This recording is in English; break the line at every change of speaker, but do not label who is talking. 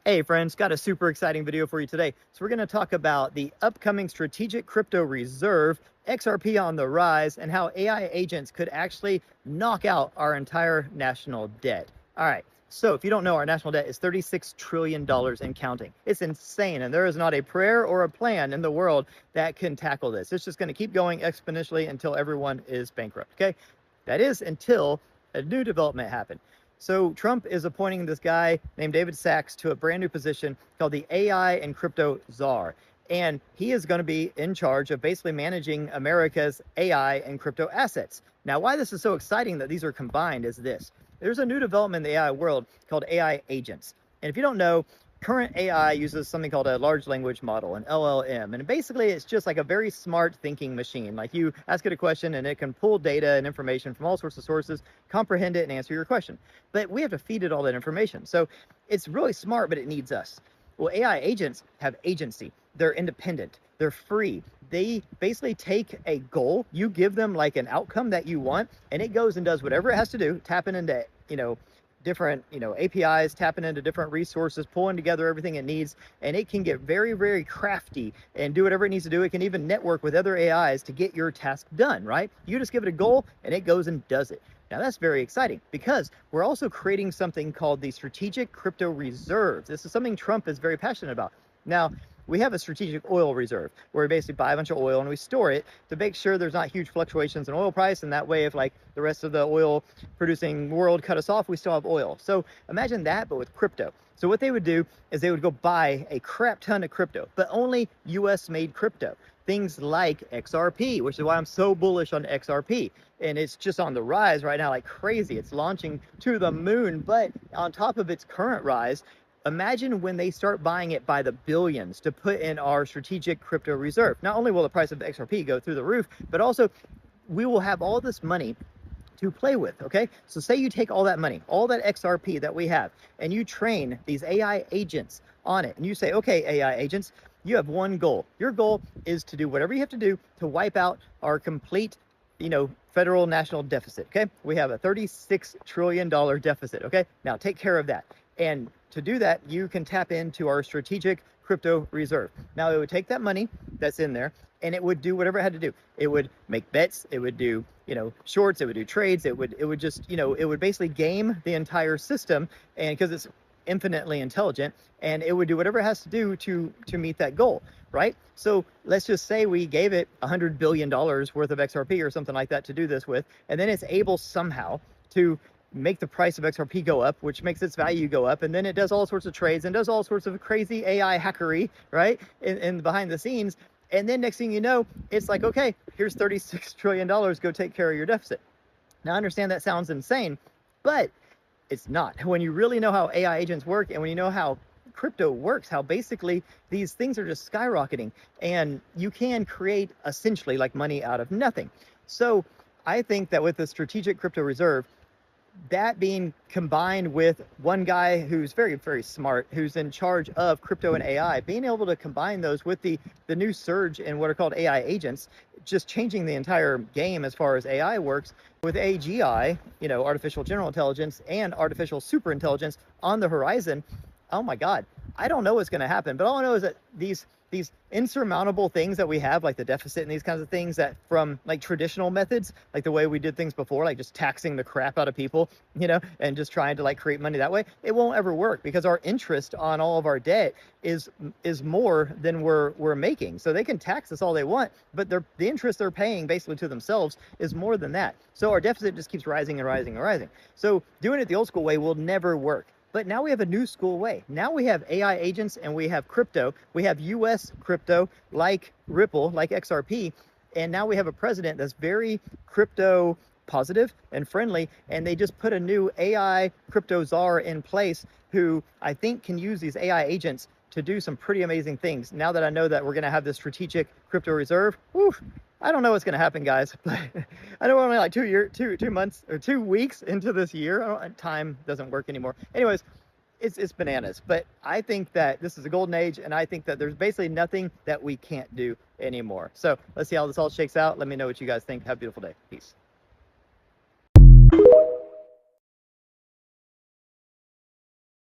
Hey friends, got a super exciting video for you today. So we're going to talk about the upcoming strategic crypto reserve, XRP on the rise, and how AI agents could actually knock out our entire national debt. All right. So if you don't know, our national debt is $36 trillion and counting. It's insane. And there is not a prayer or a plan in the world that can tackle this. It's just going to keep going exponentially until everyone is bankrupt. Okay. That is until a new development happened. So Trump is appointing this guy named David Sachs to a brand new position called the AI and Crypto Czar. And he is going to be in charge of basically managing America's AI and crypto assets. Now, why this is so exciting that these are combined is this. There's a new development in the AI world called AI agents. And if you don't know, current AI uses something called a large language model, an LLM. And basically, it's just like a very smart thinking machine. Like you ask it a question and it can pull data and information from all sorts of sources, comprehend it, and answer your question. But we have to feed it all that information. So it's really smart, but it needs us. Well, AI agents have agency. They're independent. They're free. They basically take a goal. You give them like an outcome that you want, and it goes and does whatever it has to do, tapping into, different, APIs, tapping into different resources, pulling together everything it needs, and it can get very, very crafty and do whatever it needs to do. It can even network with other AIs to get your task done, right? You just give it a goal and it goes and does it. Now that's very exciting because we're also creating something called the Strategic Crypto Reserve. This is something Trump is very passionate about. Now, we have a strategic oil reserve where we basically buy a bunch of oil and we store it to make sure there's not huge fluctuations in oil price. And that way, if like the rest of the oil producing world cut us off, we still have oil. So imagine that, but with crypto. So what they would do is they would go buy a crap ton of crypto, but only US made crypto. Things like XRP, which is why I'm so bullish on XRP. And it's just on the rise right now like crazy. It's launching to the moon, but on top of its current rise, imagine when they start buying it by the billions to put in our strategic crypto reserve. Not only will the price of XRP go through the roof, but also we will have all this money to play with, okay? So say you take all that money, all that XRP that we have, and you train these AI agents on it, and you say, okay, AI agents, you have one goal. Your goal is to do whatever you have to do to wipe out our complete, federal national deficit, okay? We have a $36 trillion deficit, okay? Now take care of that. And to do that, you can tap into our strategic crypto reserve. Now it would take that money that's in there and it would do whatever it had to do. It would make bets, it would do, shorts, it would do trades, it would just, it would basically game the entire system, and because it's infinitely intelligent, and it would do whatever it has to do to meet that goal, right? So let's just say we gave it $100 billion worth of XRP or something like that to do this with, and then it's able somehow to make the price of XRP go up, which makes its value go up, and then it does all sorts of trades and does all sorts of crazy AI hackery, right, in behind the scenes. And then next thing you know, it's like, okay, here's $36 trillion, go take care of your deficit. Now I understand that sounds insane, but it's not. When you really know how AI agents work and when you know how crypto works, how basically these things are just skyrocketing and you can create essentially like money out of nothing. So I think that with the strategic crypto reserve, that being combined with one guy who's very, very smart, who's in charge of crypto and AI, being able to combine those with the new surge in what are called AI agents, just changing the entire game as far as AI works, with AGI, artificial general intelligence, and artificial super intelligence on the horizon. Oh my God, I don't know what's going to happen, but all I know is that these insurmountable things that we have, like the deficit and these kinds of things, that from like traditional methods, like the way we did things before, like just taxing the crap out of people, and just trying to like create money that way, it won't ever work because our interest on all of our debt is more than we're making. So they can tax us all they want, but the interest they're paying basically to themselves is more than that. So our deficit just keeps rising and rising and rising. So doing it the old school way will never work. But now we have a new school way. Now we have AI agents and we have crypto. We have US crypto like Ripple, like XRP. And now we have a president that's very crypto positive and friendly. And they just put a new AI crypto czar in place who I think can use these AI agents to do some pretty amazing things. Now that I know that we're going to have this strategic crypto reserve, I don't know what's going to happen, guys. But I know we're only like 2 months or 2 weeks into this year. Time doesn't work anymore. Anyways, it's bananas. But I think that this is a golden age, and I think that there's basically nothing that we can't do anymore. So let's see how this all shakes out. Let me know what you guys think. Have a beautiful day. Peace.